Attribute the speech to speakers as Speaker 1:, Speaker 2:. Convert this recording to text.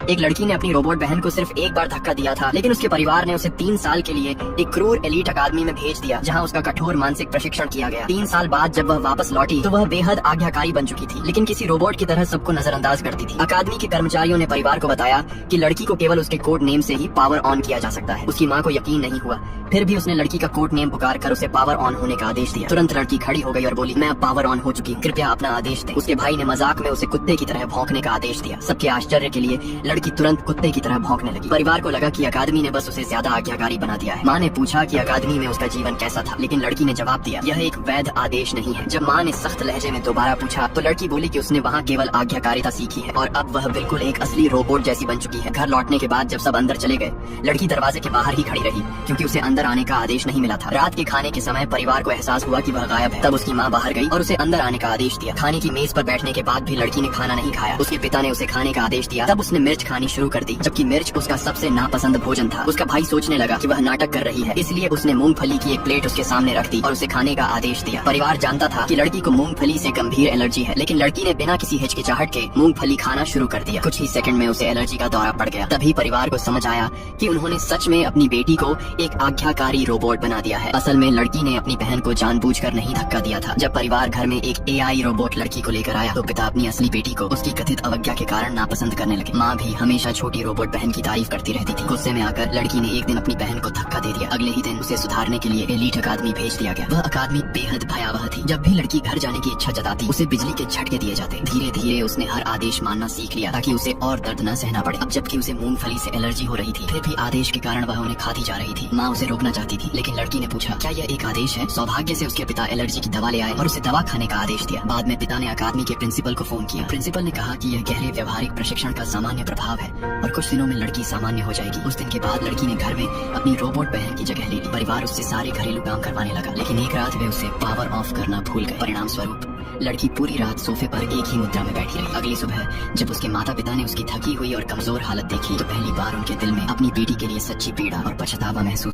Speaker 1: एक लड़की ने अपनी रोबोट बहन को सिर्फ एक बार धक्का दिया था, लेकिन उसके परिवार ने उसे 3 साल के लिए एक क्रूर एलीट अकादमी में भेज दिया, जहां उसका कठोर मानसिक प्रशिक्षण किया गया। 3 साल बाद जब वह वापस लौटी तो वह बेहद आज्ञाकारी बन चुकी थी, लेकिन किसी रोबोट की तरह सबको नजरअंदाज करती थी। अकादमी के कर्मचारियों ने परिवार को बताया कि लड़की को केवल उसके कोड नेम से ही पावर ऑन किया जा सकता है। उसकी माँ को यकीन नहीं हुआ, फिर भी उसने लड़की का कोड नेम पुकार कर उसे पावर ऑन होने का आदेश दिया। तुरंत लड़की खड़ी हो गई और बोली, मैं अब पावर ऑन हो चुकी हूँ, कृपया अपना आदेश दें। उसके भाई ने मजाक में उसे कुत्ते की तरह भौंकने का आदेश दिया। सबके आश्चर्य के लिए लड़की तुरंत कुत्ते की तरह भौंकने लगी। परिवार को लगा कि अकादमी ने बस उसे ज्यादा आज्ञाकारी बना दिया है। माँ ने पूछा कि अकादमी में उसका जीवन कैसा था, लेकिन लड़की ने जवाब दिया, यह एक वैध आदेश नहीं है। जब माँ ने सख्त लहजे में दोबारा पूछा तो लड़की बोली कि उसने वहाँ केवल आज्ञाकारिता सीखी है और अब वह बिल्कुल एक असली रोबोट जैसी बन चुकी है। घर लौटने के बाद जब सब अंदर चले गए, लड़की दरवाजे के बाहर ही खड़ी रही, क्योंकि उसे अंदर आने का आदेश नहीं मिला था। रात के खाने के समय परिवार को एहसास हुआ कि वह गायब है। तब उसकी माँ बाहर गई और उसे अंदर आने का आदेश दिया। खाने की मेज पर बैठने के बाद भी लड़की ने खाना नहीं खाया। उसके पिता ने उसे खाने का आदेश दिया। तब उसने मिर्च खानी शुरू कर दी, जबकि मिर्च उसका सबसे नापसंद भोजन था। उसका भाई सोचने लगा कि वह नाटक कर रही है, इसलिए उसने मूंगफली की एक प्लेट उसके सामने रख दी और उसे खाने का आदेश दिया। परिवार जानता था कि लड़की को मूंगफली से गंभीर एलर्जी है, लेकिन लड़की ने बिना किसी हिचकिचाहट के मूंगफली खाना शुरू कर दिया। कुछ ही सेकंड में उसे एलर्जी का दौरा पड़ गया। तभी परिवार को समझ आया कि उन्होंने सच में अपनी बेटी को एक आज्ञाकारी रोबोट बना दिया है। असल में लड़की ने अपनी बहन को जानबूझकर नहीं धक्का दिया था। जब परिवार घर में एक एआई रोबोट लड़की को लेकर आया तो पिता अपनी असली बेटी को उसकी कथित अवज्ञा के कारण नापसंद करने लगे। माँ भी हमेशा छोटी रोबोट बहन की तारीफ करती रहती थी। गुस्से में आकर लड़की ने एक दिन अपनी बहन को धक्का दे दिया। अगले ही दिन उसे सुधारने के लिए एलीट अकादमी भेज दिया गया। वह अकादमी बेहद भयावह थी। जब भी लड़की घर जाने की इच्छा जताती उसे बिजली के झटके दिए जाते। धीरे धीरे उसने हर आदेश मानना सीख लिया ताकि उसे और दर्द न सहना पड़े। अब जबकि उसे मूंगफली से एलर्जी हो रही थी, फिर भी आदेश के कारण वह उन्हें खाती जा रही थी। माँ उसे रोकना चाहती थी, लेकिन लड़की ने पूछा, क्या यह एक आदेश है? सौभाग्य से उसके पिता एलर्जी की दवा ले आए और उसे दवा खाने का आदेश दिया। बाद में पिता ने अकादमी के प्रिंसिपल को फोन किया। प्रिंसिपल ने कहा कि यह गहरे व्यवहारिक प्रशिक्षण का सामान्य प्रभाव है और कुछ दिनों में लड़की सामान्य हो जाएगी। उस दिन के बाद लड़की ने घर में अपनी रोबोट बहन की जगह ले ली। परिवार उससे सारे घरेलू काम करवाने लगा, लेकिन एक रात वे उसे पावर ऑफ करना भूल गए। परिणाम स्वरूप लड़की पूरी रात सोफे पर एक ही मुद्रा में बैठी रही। अगली सुबह जब उसके माता पिता ने उसकी थकी हुई और कमजोर हालत देखी तो पहली बार उनके दिल में अपनी बेटी के लिए सच्ची पीड़ा और पछतावा महसूस